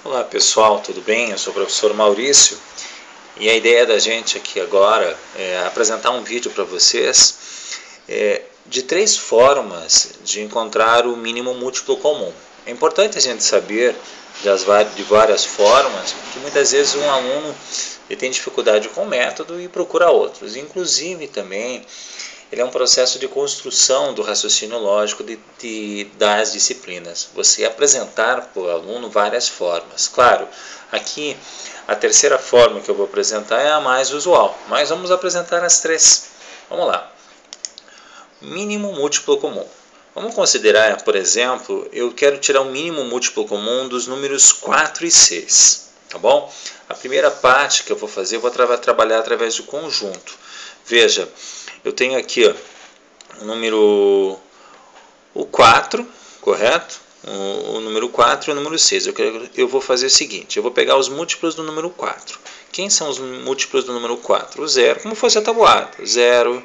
Olá pessoal, tudo bem? Eu sou o professor Maurício e a ideia da gente aqui agora é apresentar um vídeo para vocês de 3 formas de encontrar o mínimo múltiplo comum. É importante a gente saber de várias formas, porque muitas vezes um aluno tem dificuldade com o método e procura outros. Inclusive também ele é um processo de construção do raciocínio lógico das disciplinas. Você apresentar para o aluno várias formas. Claro, aqui a terceira forma que eu vou apresentar é a mais usual, mas vamos apresentar as 3. Vamos lá. Mínimo múltiplo comum. Vamos considerar, por exemplo, eu quero tirar o mínimo múltiplo comum dos números 4 e 6. Tá bom? A primeira parte que eu vou fazer, eu vou trabalhar através do conjunto. Veja, eu tenho aqui o número 4, correto? O número 4 e o número 6. Eu vou fazer o seguinte, eu vou pegar os múltiplos do número 4. Quem são os múltiplos do número 4? O 0, como fosse a tabuada. 0,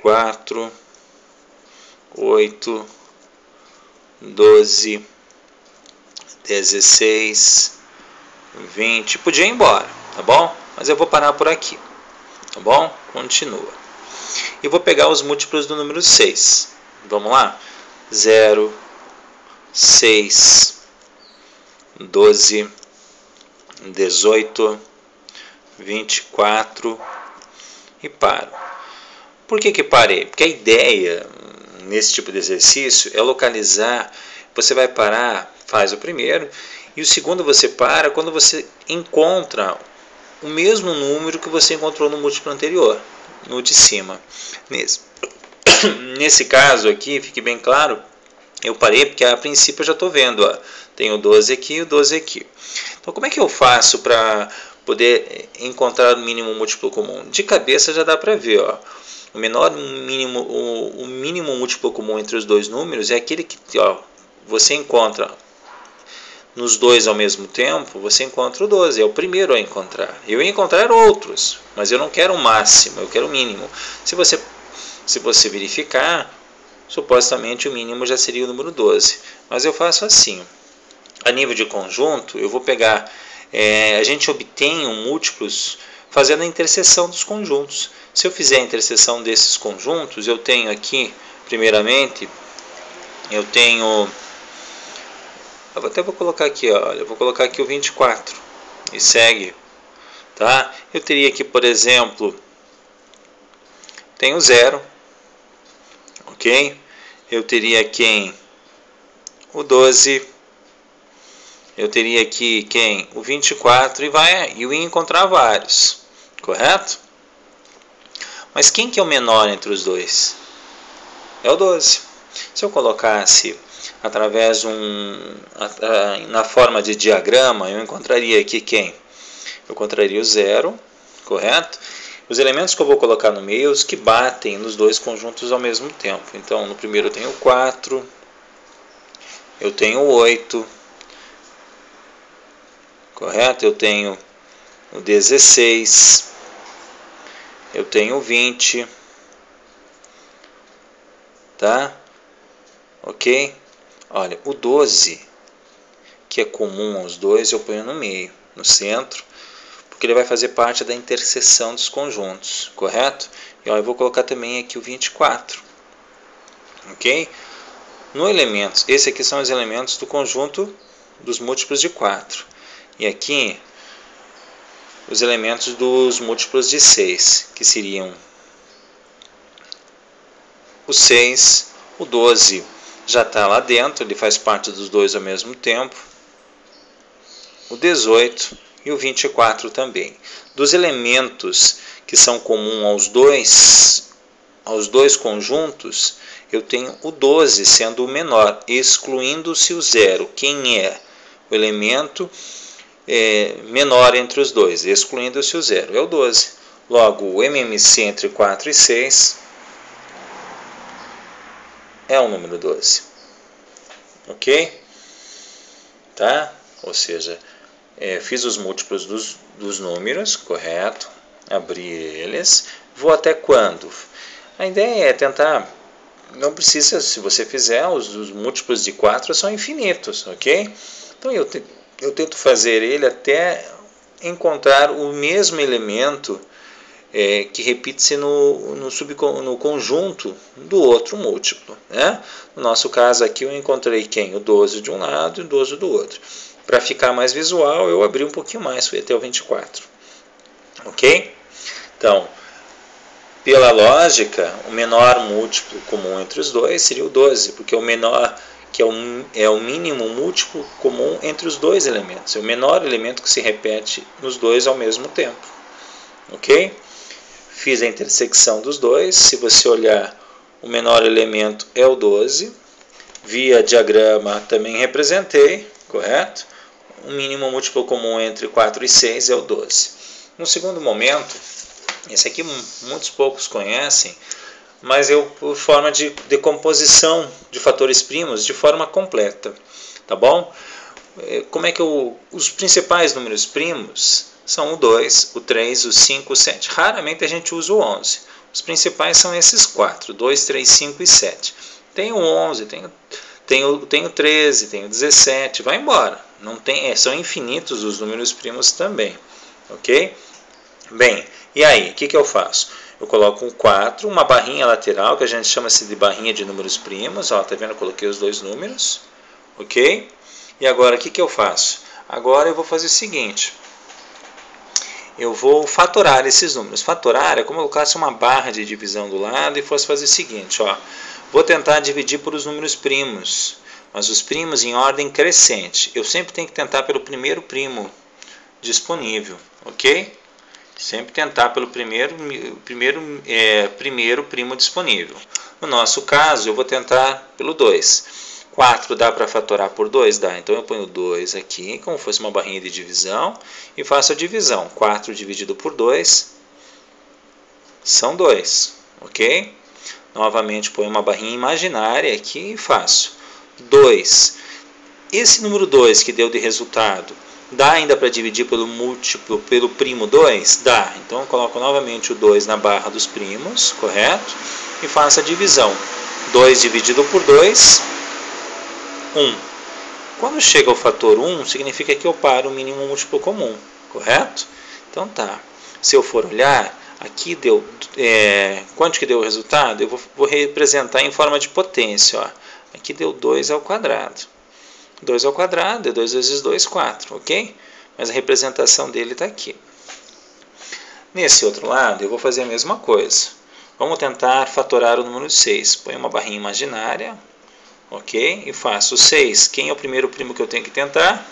4, 8, 12, 16, 20. Podia ir embora, tá bom? Mas eu vou parar por aqui, tá bom? Continua. E vou pegar os múltiplos do número 6. Vamos lá? 0, 6, 12, 18, 24 e paro. Por que parei? Porque a ideia nesse tipo de exercício é localizar. Você vai parar, faz o primeiro, e o segundo você para quando você encontra o mesmo número que você encontrou no múltiplo anterior, no de cima. Nesse caso aqui, fique bem claro, eu parei porque a princípio eu já estou vendo, ó, tem o 12 aqui e o 12 aqui. Então como é que eu faço para poder encontrar o mínimo múltiplo comum? De cabeça já dá para ver, ó. O mínimo múltiplo comum entre os dois números é aquele que você encontra nos dois ao mesmo tempo, você encontra o 12, é o primeiro a encontrar. Eu ia encontrar outros, mas eu não quero o máximo, eu quero o mínimo. Se você verificar, supostamente o mínimo já seria o número 12. Mas eu faço assim. A nível de conjunto, eu vou pegar... a gente obtém múltiplos fazendo a interseção dos conjuntos. Se eu fizer a interseção desses conjuntos, eu tenho aqui, primeiramente, eu tenho... Eu vou colocar aqui, olha, eu vou colocar aqui o 24 e segue, tá? Eu teria aqui, por exemplo, tenho 0, ok? Eu teria aqui o 12, eu teria aqui quem? O 24 e eu ia encontrar vários, correto? Mas quem que é o menor entre os dois? É o 12. Se eu colocasse através na forma de diagrama, eu encontraria aqui quem? Eu encontraria o 0, correto? Os elementos que eu vou colocar no meio, os que batem nos dois conjuntos ao mesmo tempo. Então, no primeiro eu tenho o 4, eu tenho o 8, correto? Eu tenho o 16, eu tenho o 20, tá? Ok? Olha, o 12, que é comum aos dois, eu ponho no meio, no centro, porque ele vai fazer parte da interseção dos conjuntos, correto? E eu vou colocar também aqui o 24, ok? No elementos, esses aqui são os elementos do conjunto dos múltiplos de 4. E aqui, os elementos dos múltiplos de 6, que seriam o 6, o 12 já está lá dentro, ele faz parte dos dois ao mesmo tempo, o 18 e o 24 também. Dos elementos que são comuns aos dois conjuntos, eu tenho o 12 sendo o menor, excluindo-se o 0. Quem é o elemento menor entre os dois? Excluindo-se o 0, é o 12. Logo, o MMC entre 4 e 6 é o número 12. Ok? Tá? Ou seja, fiz os múltiplos dos números, correto? Abri eles. Vou até quando? A ideia é tentar... Não precisa, se você fizer, os múltiplos de 4 são infinitos, ok? Então eu tento fazer ele até encontrar o mesmo elemento que repite-se no conjunto do outro múltiplo, né? No nosso caso aqui eu encontrei quem? O 12 de um lado e o 12 do outro. Para ficar mais visual, eu abri um pouquinho mais, fui até o 24. Ok? Então, pela lógica, o menor múltiplo comum entre os dois seria o 12, porque o menor, que é o mínimo múltiplo comum entre os dois elementos. É o menor elemento que se repete nos dois ao mesmo tempo. Ok? Fiz a intersecção dos dois. Se você olhar, o menor elemento é o 12. Via diagrama também representei, correto? O mínimo múltiplo comum entre 4 e 6 é o 12. No segundo momento, esse aqui muitos poucos conhecem, mas eu por forma de decomposição de fatores primos de forma completa, tá bom? Como é que os principais números primos são o 2, o 3, o 5, o 7. Raramente a gente usa o 11. Os principais são esses 4, 2, 3, 5 e 7. Tem o 11, tem o 13, tem o 17, vai embora. Não tem, são infinitos os números primos também, ok? Bem, e aí, o que eu faço? Eu coloco um 4, uma barrinha lateral, que a gente chama de barrinha de números primos. Ó, tá vendo? Eu coloquei os dois números, ok? E agora, o que eu faço? Agora eu vou fazer o seguinte. Eu vou fatorar esses números. Fatorar é como eu colocasse uma barra de divisão do lado e fosse fazer o seguinte. Ó, vou tentar dividir por os números primos, mas os primos em ordem crescente. Eu sempre tenho que tentar pelo primeiro primo disponível, ok? Sempre tentar pelo primeiro primo disponível. No nosso caso, eu vou tentar pelo 2. 4 dá para fatorar por 2? Dá. Então eu ponho 2 aqui, como fosse uma barrinha de divisão, e faço a divisão. 4 dividido por 2 são 2. Ok? Novamente ponho uma barrinha imaginária aqui e faço 2. Esse número 2 que deu de resultado, dá ainda para dividir pelo múltiplo, pelo primo 2? Dá. Então eu coloco novamente o 2 na barra dos primos, correto? E faço a divisão. 2 dividido por 2, 1. Quando chega ao fator 1, significa que eu paro o mínimo múltiplo comum, correto? Então tá. Se eu for olhar, aqui deu, quanto que deu o resultado? Eu vou representar em forma de potência. Ó. Aqui deu 2 ao quadrado. 2 ao quadrado é 2 vezes 2, 4, ok? Mas a representação dele está aqui. Nesse outro lado, eu vou fazer a mesma coisa. Vamos tentar fatorar o número 6. Põe uma barrinha imaginária, ok? E faço 6. Quem é o primeiro primo que eu tenho que tentar?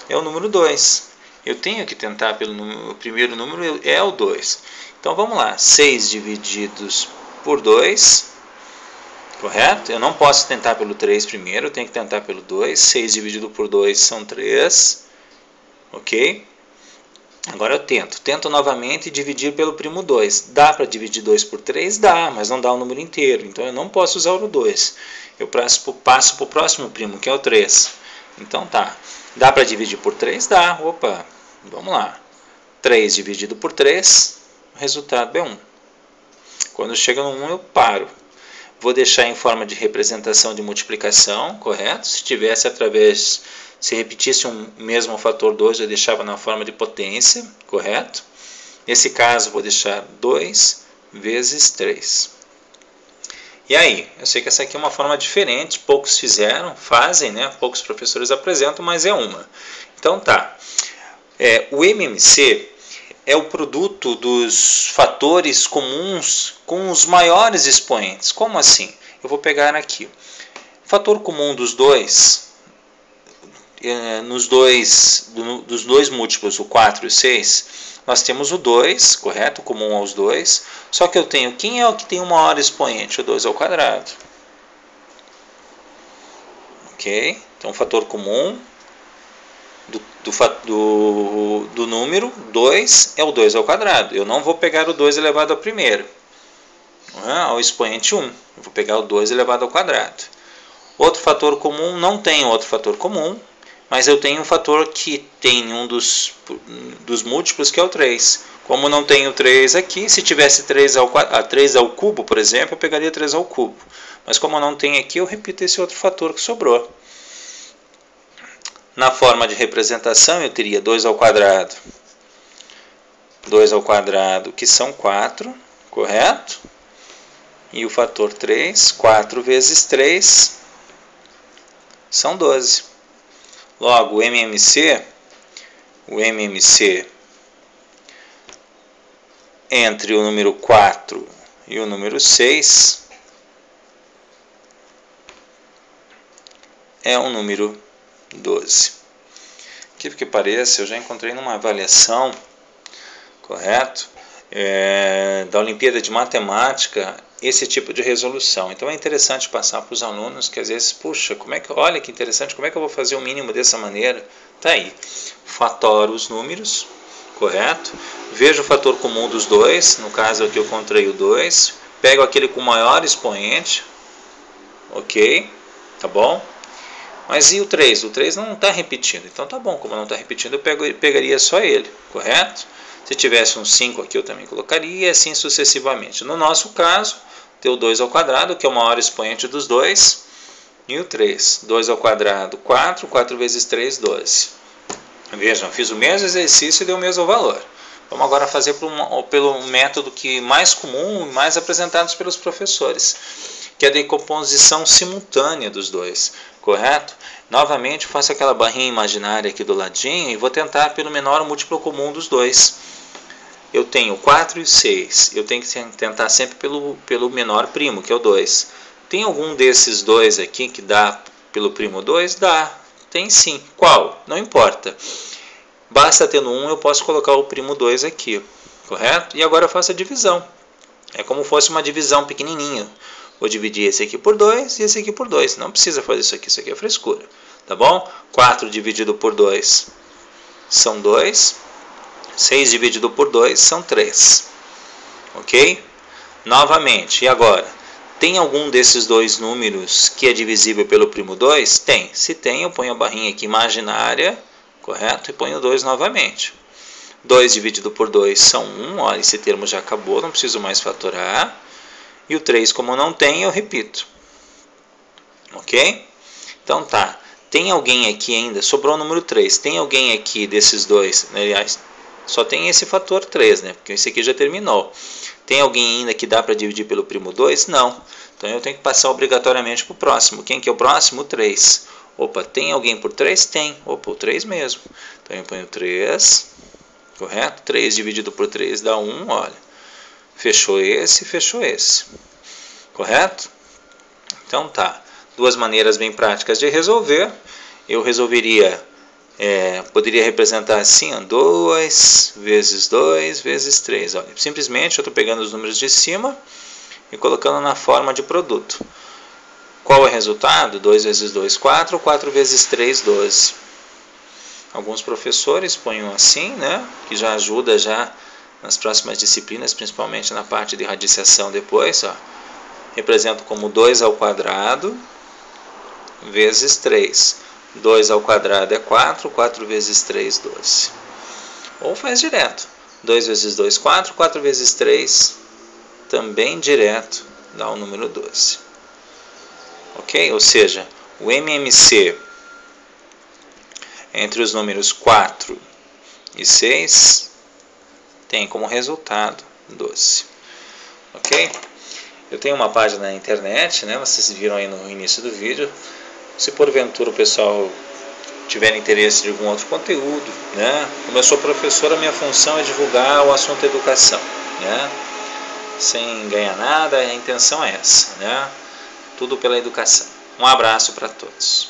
É o número 2. Eu tenho que tentar pelo número, o primeiro número é o 2. Então vamos lá. 6 divididos por 2... Correto? Eu não posso tentar pelo 3 primeiro, eu tenho que tentar pelo 2. 6 dividido por 2 são 3. Ok? Agora eu tento novamente dividir pelo primo 2. Dá para dividir 2 por 3? Dá, mas não dá o número inteiro. Então eu não posso usar o 2. Eu passo para o próximo primo, que é o 3. Então tá. Dá para dividir por 3? Dá. Opa, vamos lá. 3 dividido por 3, o resultado é 1. Quando chega no 1 eu paro. Vou deixar em forma de representação de multiplicação, correto? Se repetisse um mesmo fator 2, eu deixava na forma de potência, correto? Nesse caso, vou deixar 2 vezes 3. E aí? Eu sei que essa aqui é uma forma diferente, poucos fazem, né? Poucos professores apresentam, mas é uma. Então tá. O MMC é o produto dos fatores comuns com os maiores expoentes. Como assim? Eu vou pegar aqui. Fator comum dos dois, dos dois múltiplos, o 4 e o 6, nós temos o 2, correto? Comum aos dois. Só que eu tenho, quem é o que tem o maior expoente? O 2 ao quadrado. Ok? Então, o fator comum do número 2 é o 2 ao quadrado. Eu não vou pegar o 2 elevado ao primeiro, ao expoente 1. Eu vou pegar o 2 elevado ao quadrado. Outro fator comum, não tem outro fator comum, mas eu tenho um fator que tem um dos múltiplos, que é o 3. Como não tenho 3 aqui, se tivesse 3 ao cubo, por exemplo, eu pegaria 3 ao cubo. Mas como não tem aqui, eu repito esse outro fator que sobrou. Na forma de representação eu teria 2 ao quadrado. 2 ao quadrado, que são 4, correto? E o fator 3, 4 vezes 3, são 12. Logo, o MMC entre o número 4 e o número 6 é o número 12. Que porque pareça, eu já encontrei numa avaliação, correto? Da Olimpíada de Matemática, esse tipo de resolução. Então é interessante passar para os alunos que às vezes, puxa, olha que interessante, como é que eu vou fazer o mínimo dessa maneira? Tá aí. Fatoro os números, correto? Vejo o fator comum dos dois, no caso aqui eu encontrei o 2, pego aquele com maior expoente, ok? Tá bom? Mas e o 3? O 3 não está repetindo, então tá bom, como não está repetindo, eu pegaria só ele, correto? Se tivesse um 5 aqui, eu também colocaria, e assim sucessivamente. No nosso caso, tem o 2 ao quadrado, que é o maior expoente dos dois, e o 3. 2 ao quadrado, 4. 4 vezes 3, 12. Vejam, fiz o mesmo exercício e deu o mesmo valor. Vamos agora fazer pelo método que mais comum e mais apresentado pelos professores, que é a decomposição simultânea dos dois, correto? Novamente, faço aquela barrinha imaginária aqui do ladinho e vou tentar pelo menor múltiplo comum dos dois. Eu tenho 4 e 6, eu tenho que tentar sempre pelo menor primo, que é o 2. Tem algum desses dois aqui que dá pelo primo 2? Dá, tem sim. Qual? Não importa. Basta tendo um, eu posso colocar o primo 2 aqui, correto? E agora eu faço a divisão. É como se fosse uma divisão pequenininha. Vou dividir esse aqui por 2 e esse aqui por 2. Não precisa fazer isso aqui é frescura. Tá bom? 4 dividido por 2 são 2. 6 dividido por 2 são 3. Ok? Novamente, e agora? Tem algum desses dois números que é divisível pelo primo 2? Tem. Se tem, eu ponho a barrinha aqui imaginária, correto? E ponho 2 novamente. 2 dividido por 2 são 1. Olha, esse termo já acabou, não preciso mais fatorar. E o 3, como não tem, eu repito. Ok? Então tá. Tem alguém aqui ainda? Sobrou o número 3. Tem alguém aqui desses dois? Aliás, só tem esse fator 3, né? Porque esse aqui já terminou. Tem alguém ainda que dá para dividir pelo primo 2? Não. Então eu tenho que passar obrigatoriamente para o próximo. Quem que é o próximo? O 3. Opa, tem alguém por 3? Tem. Opa, o 3 mesmo. Então eu ponho 3, correto? 3 dividido por 3 dá 1, olha. Fechou esse, correto? Então tá. Duas maneiras bem práticas de resolver. Eu resolveria, poderia representar assim, 2 vezes 2 vezes 3. Olha, simplesmente eu estou pegando os números de cima e colocando na forma de produto. Qual é o resultado? 2 vezes 2, 4. 4 vezes 3, 12. Alguns professores põem assim, né? Que já ajuda já nas próximas disciplinas, principalmente na parte de radiciação depois. Ó. Represento como 2 ao quadrado vezes 3. 2 ao quadrado é 4. 4 vezes 3, 12. Ou faz direto. 2 vezes 2, 4. 4 vezes 3, também direto, dá o número 12. Ok? Ou seja, o MMC entre os números 4 e 6 tem como resultado 12. Ok? Eu tenho uma página na internet, né? Vocês viram aí no início do vídeo. Se porventura o pessoal tiver interesse de algum outro conteúdo, né? Como eu sou professor, a minha função é divulgar o assunto educação, né? Sem ganhar nada, a intenção é essa, né? Tudo pela educação. Um abraço para todos.